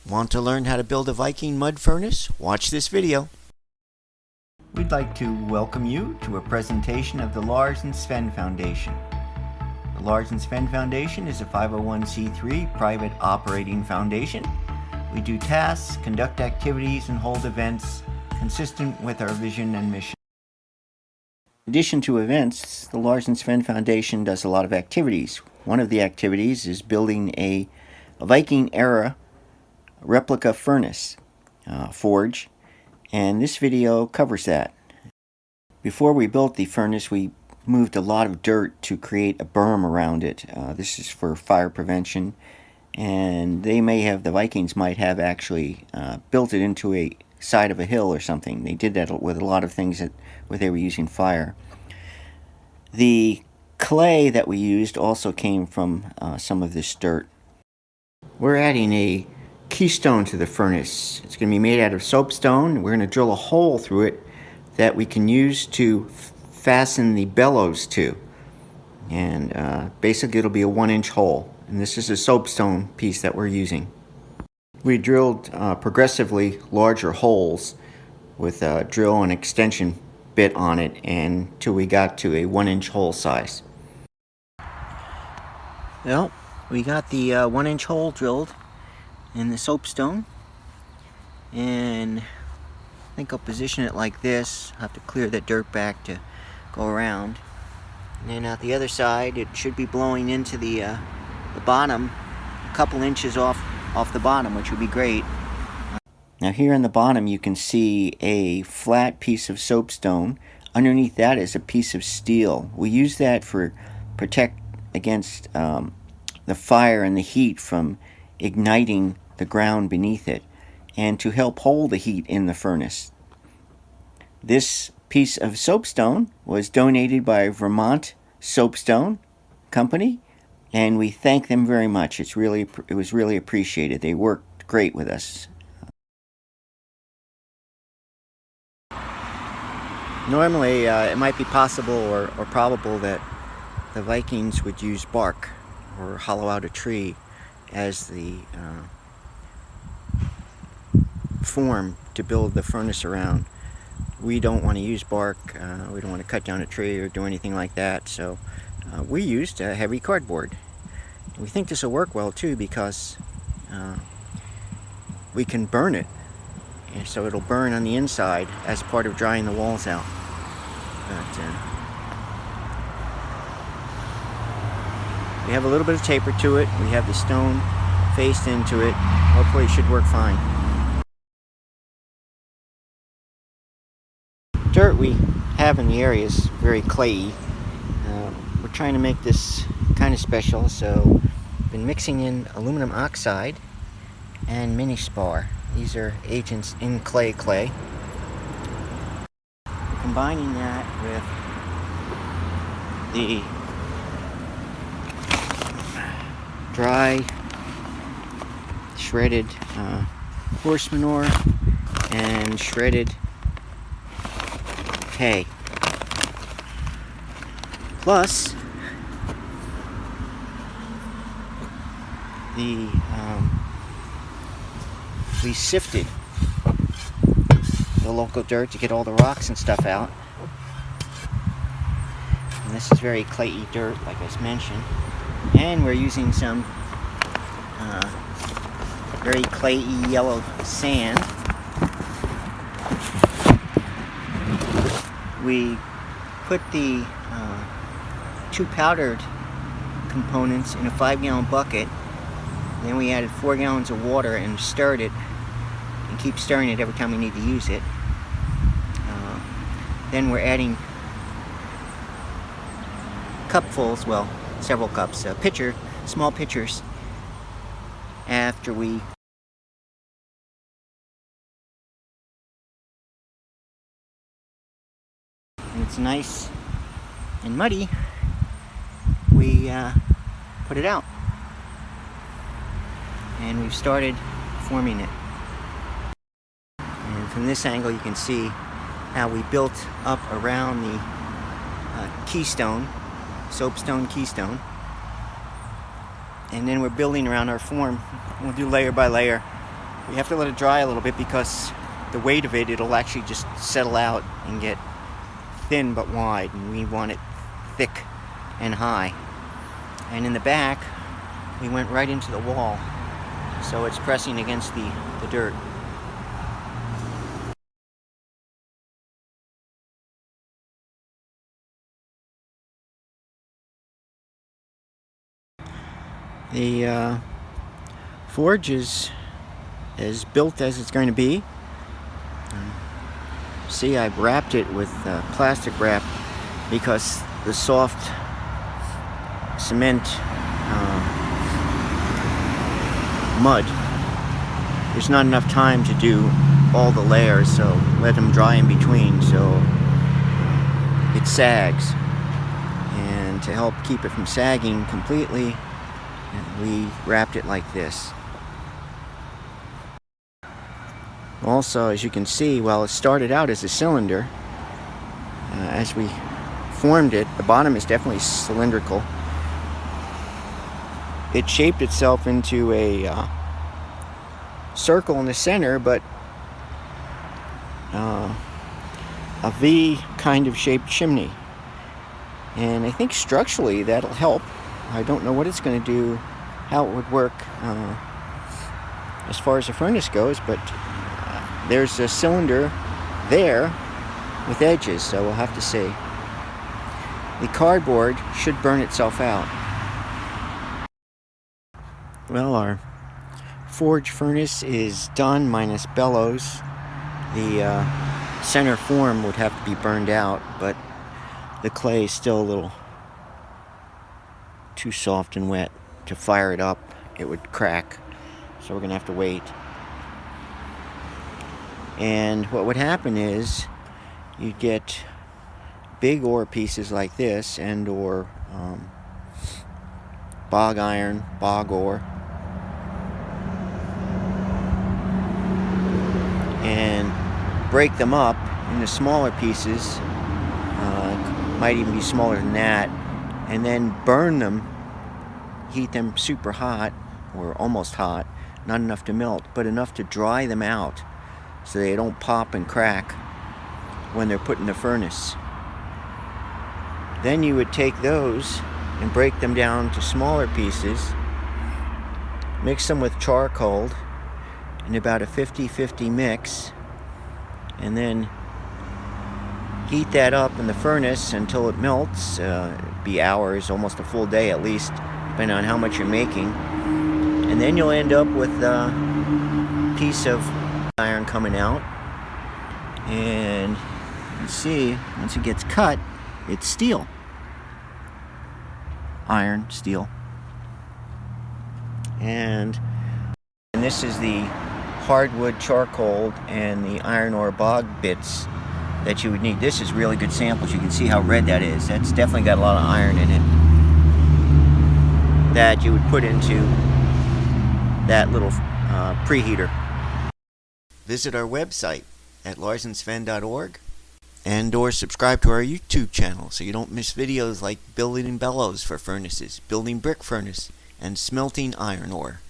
Want to learn how to build a Viking mud furnace? Watch this video. We'd like to welcome you to a presentation of the Lars&Sven Foundation. The Lars&Sven Foundation is a 501c3 private operating foundation. We do tasks, conduct activities, and hold events consistent with our vision and mission. In addition to events, the Lars&Sven Foundation does a lot of activities. One of the activities is building a Viking era replica furnace forge, and this video covers that. Before we built the furnace, we moved a lot of dirt to create a berm around it. This is for fire prevention, and the Vikings might have actually built it into a side of a hill or something. They did that with a lot of things where they were using fire. The clay that we used also came from some of this dirt. We're adding a keystone to the furnace. It's going to be made out of soapstone. We're going to drill a hole through it that we can use to fasten the bellows to. And basically it'll be a 1-inch hole. And this is a soapstone piece that we're using. We drilled progressively larger holes with a drill and extension bit on it until we got to a 1-inch hole size. Well, we got the 1-inch hole drilled in the soapstone, and I think I'll position it like this. I'll have to clear that dirt back to go around. And then out the other side, it should be blowing into the bottom, a couple inches off the bottom, which would be great. Now here on the bottom you can see a flat piece of soapstone. Underneath that is a piece of steel. We use that for protect against the fire and the heat from igniting the ground beneath it, and to help hold the heat in the furnace. This piece of soapstone was donated by Vermont Soapstone Company, and we thank them very much. It was really appreciated. They worked great with us. Normally, it might be possible or probable that the Vikings would use bark or hollow out a tree as the form to build the furnace around. We don't want to use bark. We don't want to cut down a tree or do anything like that. So we used heavy cardboard. We think this will work well too, because we can burn it, and so it'll burn on the inside as part of drying the walls out. But we have a little bit of taper to it. We have the stone faced into it. Hopefully it should work fine. Dirt we have in the area is very clayey. We're trying to make this kind of special, so I've been mixing in aluminum oxide and mini spar. These are agents in clay. Combining that with the dry shredded horse manure and shredded hay, plus we sifted the local dirt to get all the rocks and stuff out. And this is very clayey dirt, like I mentioned. And we're using some very clayey yellow sand. We put the 2 powdered components in a 5-gallon bucket. Then we added 4 gallons of water and stirred it, and keep stirring it every time we need to use it. Then we're adding cupfuls, well, several cups, small pitchers, after we and it's nice and muddy, we put it out, and we've started forming it. And from this angle you can see how we built up around the keystone, soapstone keystone, and then we're building around our form. We'll do layer by layer We have to let it dry a little bit because the weight of it'll actually just settle out and get thin but wide, and we want it thick and high. And in the back, we went right into the wall, so it's pressing against the dirt. The forge is as built as it's going to be. See, I've wrapped it with plastic wrap because the soft cement mud, there's not enough time to do all the layers, so let them dry in between so it sags. And to help keep it from sagging completely, we wrapped it like this. Also, as you can see, while it started out as a cylinder, as we formed it, the bottom is definitely cylindrical. It shaped itself into a circle in the center, but a V kind of shaped chimney. And I think structurally that'll help. I don't know what it's going to do, how it would work as far as the furnace goes, but there's a cylinder there with edges, so we'll have to see. The cardboard should burn itself out. Well, our forge furnace is done minus bellows. The center form would have to be burned out, but the clay is still a little too soft and wet to fire it up. It would crack, so we're gonna have to wait. And what would happen is you'd get big ore pieces like this, and or bog iron, bog ore, and break them up into smaller pieces, might even be smaller than that, and then burn them, heat them super hot or almost hot, not enough to melt, but enough to dry them out so they don't pop and crack when they're put in the furnace. Then you would take those and break them down to smaller pieces, mix them with charcoal in about a 50-50 mix, and then heat that up in the furnace until it melts. It'd be hours, almost a full day at least, depending on how much you're making. And then you'll end up with a piece of iron coming out. And you see, once it gets cut, it's steel. Iron, steel. And this is the hardwood charcoal and the iron ore bog bits that you would need. This is really good samples. You can see how red that is. That's definitely got a lot of iron in it that you would put into that little preheater. Visit our website at Lars&Sven.org and or subscribe to our YouTube channel so you don't miss videos like building bellows for furnaces, building brick furnace, and smelting iron ore.